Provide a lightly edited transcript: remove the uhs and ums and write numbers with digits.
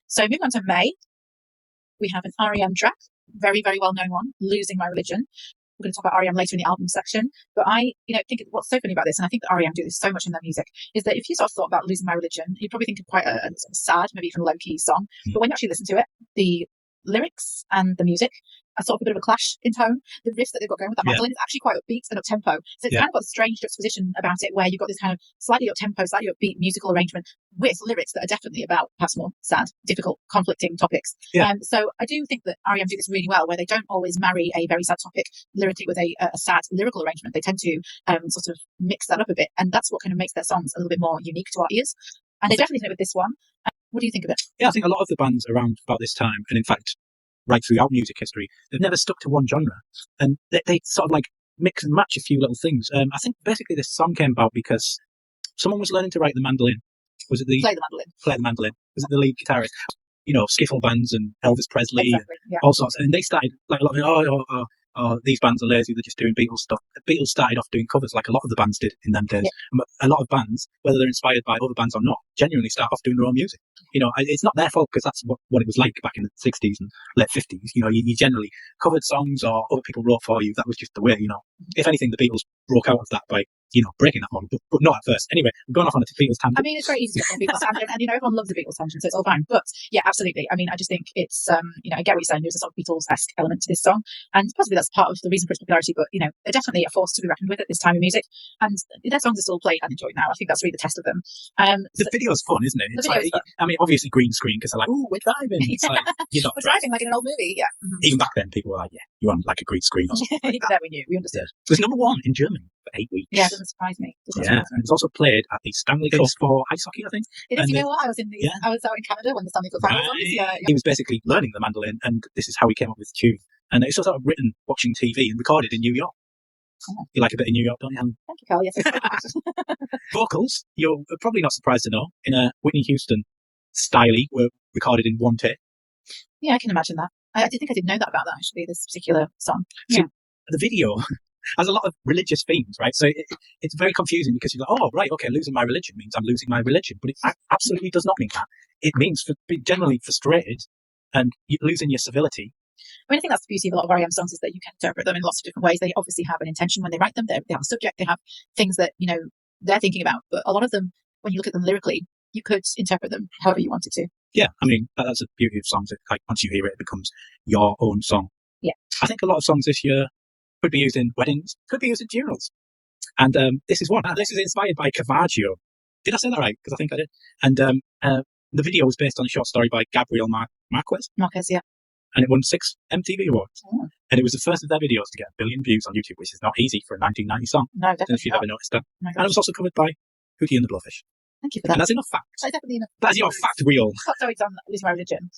So moving on to May, we have an REM track, very, very well-known one, Losing My Religion. We're going to talk about REM later in the album section, but I think what's so funny about this, and I think that REM do this so much in their music, is that if you sort of thought about Losing My Religion, you'd probably think of quite a sort of sad, maybe even low-key song. But when you actually listen to it, the lyrics and the music are sort of a bit of a clash in tone. The riffs that they've got going with that mandolin is actually quite upbeat and up-tempo. So it's kind of got a strange juxtaposition about it, where you've got this kind of slightly up-tempo, slightly upbeat musical arrangement with lyrics that are definitely about perhaps more sad, difficult, conflicting topics. So I do think that REM do this really well, where they don't always marry a very sad topic lyrically with a sad lyrical arrangement. They tend to sort of mix that up a bit, and that's what kind of makes their songs a little bit more unique to our ears. And they definitely did it with this one. What do you think of it? Yeah, I think a lot of the bands around about this time, and in fact, right throughout music history, they've never stuck to one genre. And they sort of like mix and match a few little things. I think basically this song came about because someone was learning to write the mandolin. Was it Play the mandolin. Play the mandolin. Was it the lead guitarist? Skiffle bands and Elvis Presley, exactly, all sorts. And they started like a lot of, these bands are lazy, they're just doing Beatles stuff. The Beatles started off doing covers like a lot of the bands did in them days. A lot of bands, whether they're inspired by other bands or not, genuinely start off doing their own music. It's not their fault, because that's what it was like back in the 60s and late 50s. You generally covered songs or other people wrote for you. That was just the way, If anything, the Beatles broke out of that by, breaking that model, but not at first. Anyway, we're going off on a Beatles tangent. I mean, it's very easy to get on Beatles tangent, and everyone loves the Beatles tangent, so it's all fine. But yeah, absolutely. I mean, I just think it's, I get what you're saying. There's a sort of Beatles-esque element to this song, and possibly that's part of the reason for its popularity. But they're definitely a force to be reckoned with at this time in music, and their songs are still played and enjoyed now. I think that's really the test of them. The video's fun, isn't it? It's like, fun. I mean, obviously green screen, because they're like, "Ooh, we're driving." It's like, we're driving like in an old movie. Yeah. Even back then, people were like, "Yeah, you want like a green screen?" Or something like that. We knew, we understood. It was number one in Germany for 8 weeks. Yeah, it doesn't surprise me. And it's also played at the Stanley Cup for ice hockey, I think. It is. What? I was out in Canada when the Stanley Cup final was on. Yeah. He was basically learning the mandolin, and this is how he came up with the tune. And it's sort of written watching TV and recorded in New York. Oh. You like a bit of New York, don't you, Helen? Thank you, Carl. Yes. Vocals, you're probably not surprised to know, in a Whitney Houston style, were recorded in one take. Yeah, I can imagine that. I think I didn't know that about that, actually, this particular song. So the video has a lot of religious themes, right? So it's very confusing, because you're like, oh, right, okay, losing my religion means I'm losing my religion. But it absolutely does not mean that. It means being generally frustrated and losing your civility. I mean, I think that's the beauty of a lot of REM songs, is that you can interpret them in lots of different ways. They obviously have an intention when they write them. They have a subject. They have things that, they're thinking about. But a lot of them, when you look at them lyrically, you could interpret them however you wanted to. Yeah, I mean, that's the beauty of songs. Like, once you hear it, it becomes your own song. Yeah. I think a lot of songs this year could be used in weddings, could be used in funerals. And this is one. This is inspired by Caravaggio. Did I say that right? Because I think I did. And the video was based on a short story by Gabriel Marquez. Marquez, yeah. And it won 6 MTV Awards. Oh. And it was the first of their videos to get 1 billion views on YouTube, which is not easy for a 1990 song. No, definitely. If you've ever noticed that. Oh, and it was also covered by Hootie and the Blowfish. Thank you for that. And that's enough facts. That's definitely enough. That's your fact wheel. So it's on Losing My Religion.